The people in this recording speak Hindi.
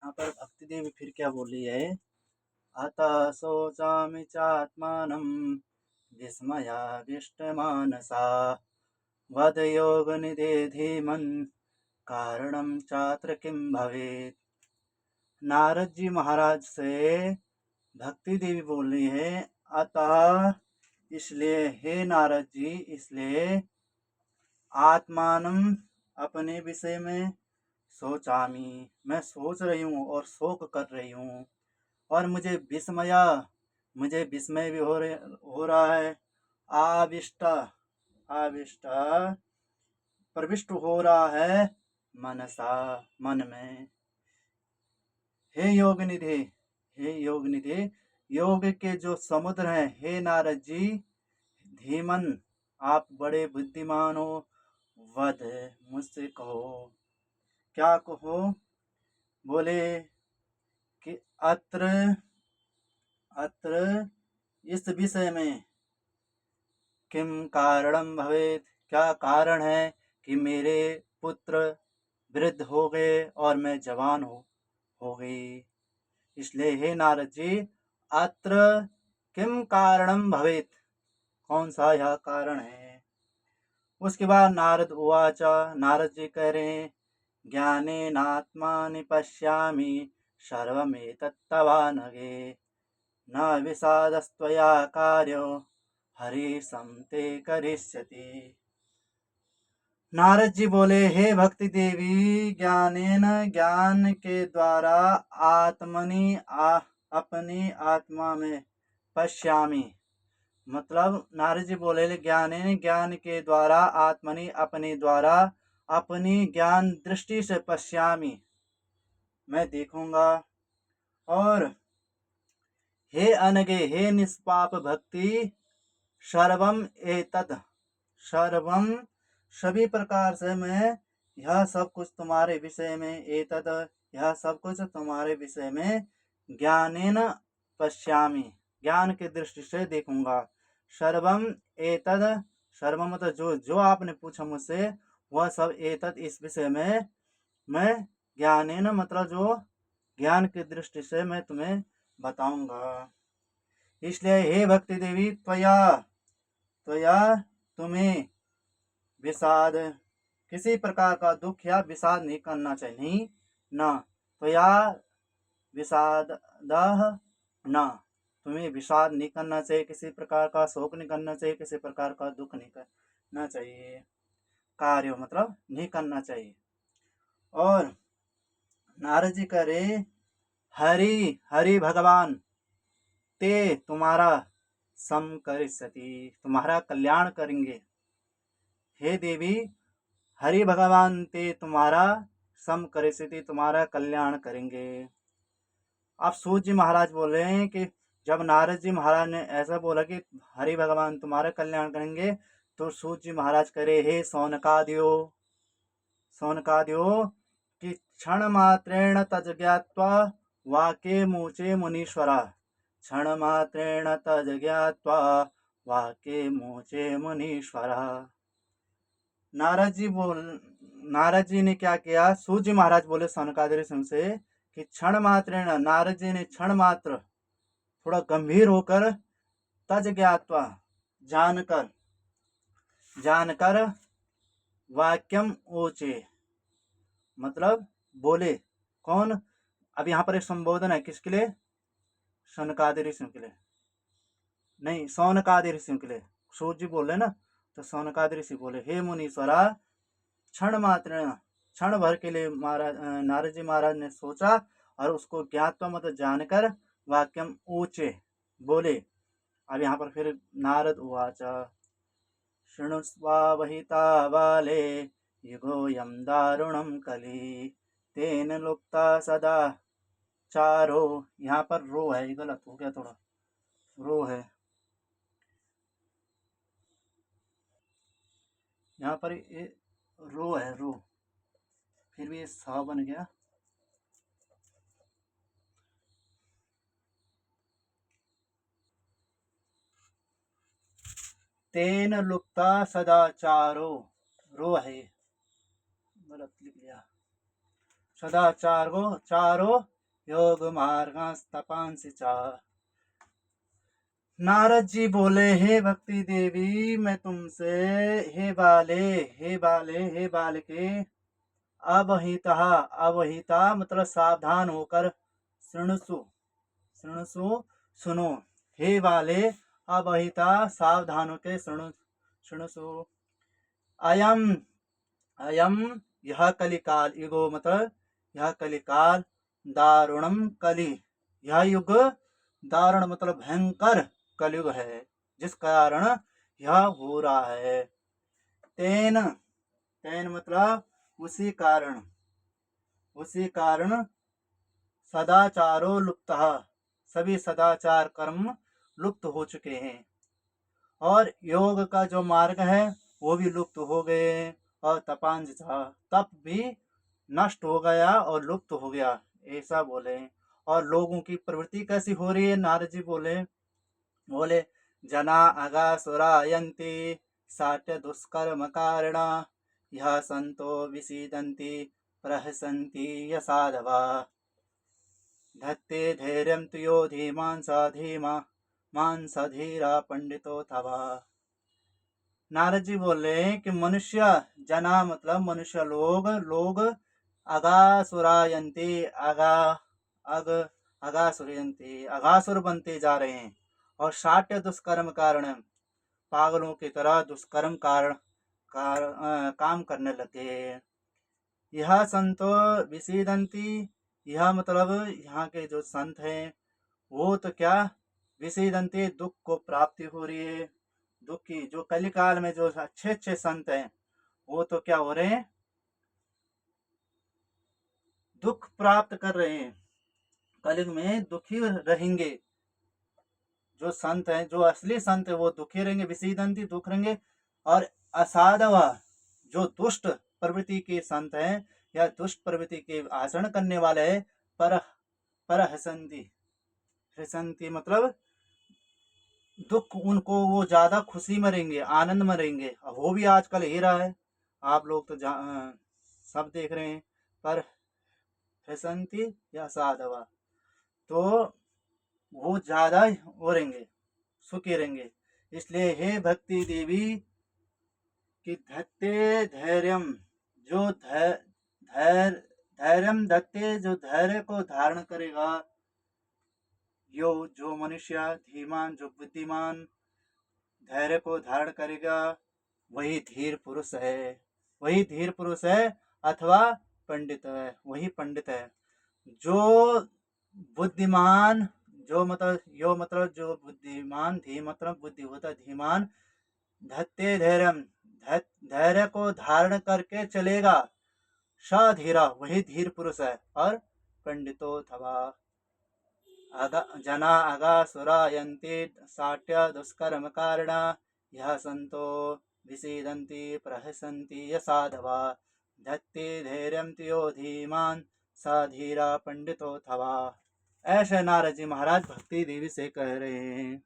यहाँ पर भक्ति देवी फिर क्या बोली है, अतः शोचामि चात्मानं विस्मयाविष्टमानसा वद योगनिधे धीमन् कारणं चात्र किं भवेत्। नारद जी महाराज से भक्ति देवी बोल रही है, अतः इसलिए हे नारद जी, इसलिए आत्मानम अपने विषय में, सोचामी मैं सोच रही हूँ और शोक कर रही हूँ, और मुझे विस्मय भी हो रहा है, आविष्टा आविष्टा प्रविष्ट हो रहा है मनसा मन में। हे योग निधि, हे योग निधि, योग के जो समुद्र हैं, हे नारद जी, धीमन आप बड़े बुद्धिमान हो, वध मुझसे कहो। क्या कहो? बोले कि अत्र अत्र इस विषय में किम कारणम भवेत, क्या कारण है कि मेरे पुत्र वृद्ध हो गए और मैं जवान हो गई। इसलिए हे नारद जी, अत्र किम कारणम भवेत, कौन सा यह कारण है। उसके बाद नारद उवाचा, नारद जी कह रहे हैं, ज्ञानेनात्मानि पश्यामि सर्वमेतत्तवानघे न विषादस्त्वया कार्यो हरिशं ते करिष्यति। नारद जी बोले, हे भक्ति देवी, ज्ञान के द्वारा अपनी आत्मा में पश्यामि, मतलब नारद जी बोले ज्ञान के द्वारा आत्मनि अपने द्वारा अपनी ज्ञान दृष्टि से पश्यामि मैं देखूंगा। और हे अनगे, हे निष्पाप भक्ति, सर्वम एतद, सर्वम सभी प्रकार से मैं यह सब कुछ तुम्हारे विषय में, एतद यह सब कुछ तुम्हारे विषय में ज्ञानेन पश्यामि ज्ञान की दृष्टि से देखूंगा। सर्वम एतद, सर्वम मतलब जो आपने पूछा मुझसे वह सब, एतद इस विषय में, मैं ज्ञानेन मतलब जो ज्ञान की दृष्टि से मैं तुम्हें बताऊंगा। इसलिए हे भक्ति देवी, त्वया तुम्हें विषाद, किसी प्रकार का दुख या विषाद नहीं करना चाहिए, नहीं न त्वया विषाद न, तुम्हें विषाद नहीं करना चाहिए, किसी प्रकार का शोक नहीं करना चाहिए, किसी प्रकार का दुख नहीं करना चाहिए, कार्य मतलब नहीं करना चाहिए। और नारद जी कह रहे, हरि भगवान ते तुम्हारा सम करिष्यति, तुम्हारा कल्याण करेंगे। हे देवी, हरि भगवान ते तुम्हारा सम करिष्यति, तुम्हारा कल्याण करेंगे। अब सूत जी महाराज बोल रहे हैं कि जब नारद जी महाराज ने ऐसा बोला कि हरि भगवान तुम्हारा कल्याण करेंगे, तो सूत जी महाराज करे, हे सौनकादियो कि क्षण मात्रेण तज ज्ञात्वा वाके मुचे मुनीश्वरा, क्षण मात्रेण तज ज्ञात्वा वाके मुचे मुनीश्वरा। नारद जी ने क्या किया, सूत जी महाराज बोले सौनकादि ऋषि से कि क्षण मात्रेण, नारद जी ने क्षण मात्र थोड़ा गंभीर होकर, तज ज्ञात्वा जानकर वाक्यम ऊंचे मतलब बोले। कौन? अब यहाँ पर एक संबोधन है, किसके लिए? सौनकादि ऋषियों के लिए, नहीं सौनकादि ऋषियों के लिए। सूत जी बोले ना, तो सौनकादि ऋषि बोले, हे मुनीश्वरा, क्षण मात्र, क्षण भर के लिए नारद जी महाराज ने सोचा और उसको ज्ञात्वा मतलब जानकर वाक्यम ऊंचे बोले। अब यहाँ पर फिर नारद उवाचा, शृणुस्वावहिता बाले युगोऽयं दारुणं कली तेन लुप्ता सदा चारो। यहाँ पर रो है, गलत हो गया थोड़ा, रो है यहाँ पर, ये रो है, रो, फिर भी ये सा बन गया। तेन लुप्ता सदाचारो, रो है, गलत लिख लिया, सदाचारो, चारो योग मार्गस्तपांसि च। नारद जी बोले, हे भक्ति देवी, मैं तुमसे, हे बाले, हे बाले, हे बालके, अवहिता, अवहिता मतलब सावधान होकर, शृणुसु, शृणुसु सुनो, हे बाले अवहिता सावधान होकर सुनो, शृणुसु, अयम, अयम यह कलिकाल, युगो मतलब यह कलिकाल, दारुणम कलि, यह युग दारुण मतलब भयंकर कलयुग है, जिस कारण यह हो रहा है। तेन, तेन मतलब उसी कारण, उसी कारण सदाचारो लुप्त, सभी सदाचार कर्म लुप्त हो चुके हैं, और योग का जो मार्ग है वो भी लुप्त हो गए, और तपांज तप भी नष्ट हो गया और लुप्त हो गया, ऐसा बोले। और लोगों की प्रवृत्ति कैसी हो रही है, नारद जी बोले, बोले जना अगासुरायन्ति साट्य दुष्कर्म कारणा, यह संतो विसीदन्ति प्रहसन्ति यसाधवा, धत्ते धैर्यं तु यो धीमान् स धीमान् स धीरा पंडितोऽथवा। नारद जी बोल रहे हैं कि मनुष्य जना मतलब मनुष्य लोग, लोग अगासुरायन्ति, अग अगासुरयन्ति अगासुर बनते जा रहे हैं, और शाट्य दुष्कर्म कारण, पागलों की तरह दुष्कर्म काम करने लगे। यह संतो विसीदंती, यह मतलब यहाँ के जो संत हैं वो तो क्या, विसीदंती दुख को प्राप्ति हो रही है, दुख की, जो कलिकाल में जो अच्छे अच्छे संत हैं वो तो क्या हो रहे हैं, दुख प्राप्त कर रहे हैं, कलियुग में दुखी रहेंगे। जो संत हैं, जो असली संत है वो दुखी रहेंगे, विसीदंती दुख रहेंगे, और असाधव जो दुष्ट प्रवृत्ति के संत हैं या दुष्ट प्रवृत्ति के आचरण करने वाले हैं, पर पर हसंती, हसंती मतलब दुख, उनको वो ज्यादा खुशी में रहेंगे, आनंद में रहेंगे, वो भी आजकल ही रहा है, आप लोग तो सब देख रहे हैं, पर हसंती या साधवा, तो वो ज्यादा वो रहेंगे, सुखी रहेंगे। इसलिए हे भक्ति देवी कि धत्ते धैर्यम, जो धैर्यम धत्ते, जो धैर्य को धारण करेगा, यो जो मनुष्य धीमान, जो बुद्धिमान धैर्य को धारण करेगा, वही धीर पुरुष है, वही धीर पुरुष है, अथवा पंडित है, वही पंडित है। जो बुद्धिमान, जो मतलब यो मतलब जो बुद्धिमान, धी मतलब बुद्धि होता धीमान, धत्ते धैर्यम, धैर्य को धारण करके चलेगा, धीरा वही धीर पुरुष है, और पंडितो थवा जना अगासुरायन्ति साट्य दुष्कर्म कारणा, यह संतो विसीदन्ति प्रहसन्ति यसाधवा, धत्ते धैर्यं तु यो धीमान् स धीरा पंडितो थवा। ऐसे नारद जी महाराज भक्ति देवी से कह रहे हैं।